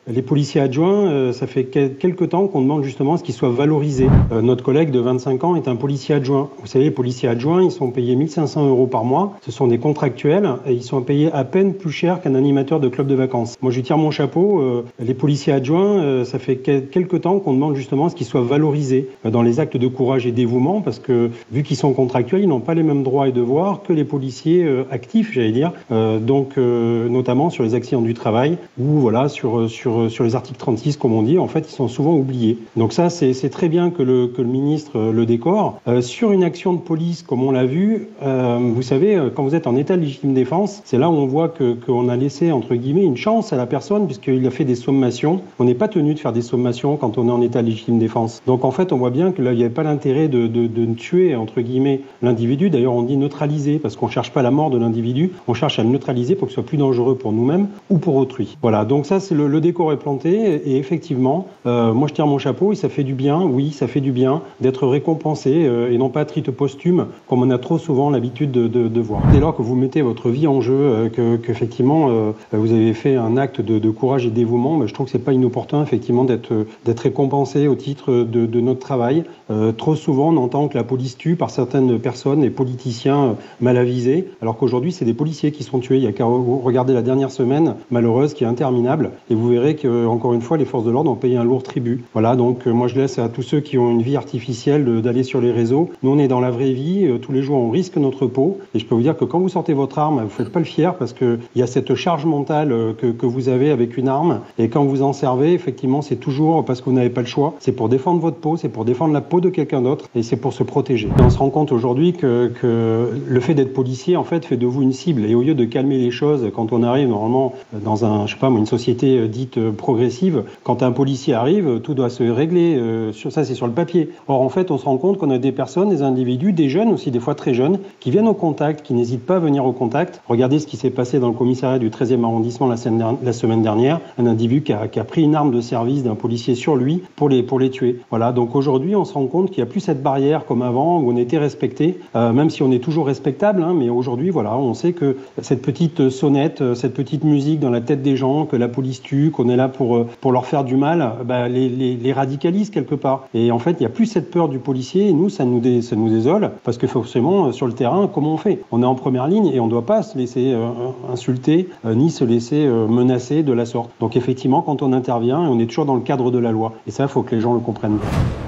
Les policiers adjoints, ça fait quelques temps qu'on demande justement à ce qu'ils soient valorisés. Notre collègue de 25 ans est un policier adjoint. Vous savez, les policiers adjoints, ils sont payés 1 500 € par mois. Ce sont des contractuels et ils sont payés à peine plus cher qu'un animateur de club de vacances. Moi, je lui tire mon chapeau. Les policiers adjoints, ça fait quelques temps qu'on demande justement à ce qu'ils soient valorisés dans les actes de courage et dévouement parce que vu qu'ils sont contractuels, ils n'ont pas les mêmes droits et devoirs que les policiers actifs, j'allais dire. Donc, notamment sur les accidents du travail ou voilà sur les articles 36, comme on dit, en fait, ils sont souvent oubliés. Donc ça, c'est très bien que le ministre le décore. Sur une action de police, comme on l'a vu, vous savez, quand vous êtes en état de légitime défense, c'est là où on voit qu'on a laissé, entre guillemets, une chance à la personne, puisqu'il a fait des sommations. On n'est pas tenu de faire des sommations quand on est en état de légitime défense. Donc en fait, on voit bien que là, il n'y avait pas l'intérêt de tuer, entre guillemets, l'individu. D'ailleurs, on dit neutraliser, parce qu'on ne cherche pas la mort de l'individu, on cherche à le neutraliser pour que ce soit plus dangereux pour nous-mêmes ou pour autrui. Voilà, donc ça, c'est le décor est planté, et effectivement, moi je tire mon chapeau, et ça fait du bien, oui, ça fait du bien d'être récompensé, et non pas titre posthume, comme on a trop souvent l'habitude de voir. Dès lors que vous mettez votre vie en jeu, qu'effectivement, vous avez fait un acte de courage et de dévouement, je trouve que c'est pas inopportun, effectivement, d'être récompensé au titre de notre travail. Trop souvent, on entend que la police tue par certaines personnes, les politiciens mal avisés, alors qu'aujourd'hui, c'est des policiers qui sont tués. Il y a qu'à regarder la dernière semaine malheureuse qui est interminable, et vous verrez que, encore une fois, les forces de l'ordre ont payé un lourd tribut. Voilà, donc moi je laisse à tous ceux qui ont une vie artificielle d'aller sur les réseaux. Nous, on est dans la vraie vie, tous les jours on risque notre peau, et je peux vous dire que quand vous sortez votre arme, vous faites pas le fier, parce qu'il y a cette charge mentale que vous avez avec une arme, et quand vous en servez, effectivement, c'est toujours parce que vous n'avez pas le choix. C'est pour défendre votre peau, c'est pour défendre la peau de quelqu'un d'autre, et c'est pour se protéger. Et on se rend compte aujourd'hui que le fait d'être policier, en fait de vous une cible, et au lieu de calmer les choses, quand on arrive normalement dans une société dite progressive, quand un policier arrive, tout doit se régler, ça c'est sur le papier. Or en fait, on se rend compte qu'on a des personnes, des individus, des jeunes aussi, des fois très jeunes, qui viennent au contact, qui n'hésitent pas à venir au contact. Regardez ce qui s'est passé dans le commissariat du 13e arrondissement la semaine dernière, un individu qui a pris une arme de service d'un policier sur lui pour les tuer. Voilà, donc aujourd'hui, on se rend compte qu'il n'y a plus cette barrière comme avant, où on était respecté, même si on est toujours respectable, mais aujourd'hui, voilà, on sait que cette petite sonnette, cette petite musique dans la tête des gens, que la police tue, qu'on est là pour leur faire du mal, les radicalise quelque part. Et en fait, il n'y a plus cette peur du policier, et nous, ça nous désole, parce que forcément, sur le terrain, comment on fait ? On est en première ligne et on ne doit pas se laisser insulter, ni se laisser menacer de la sorte. Donc effectivement, quand on intervient, on est toujours dans le cadre de la loi. Et ça, il faut que les gens le comprennent bien.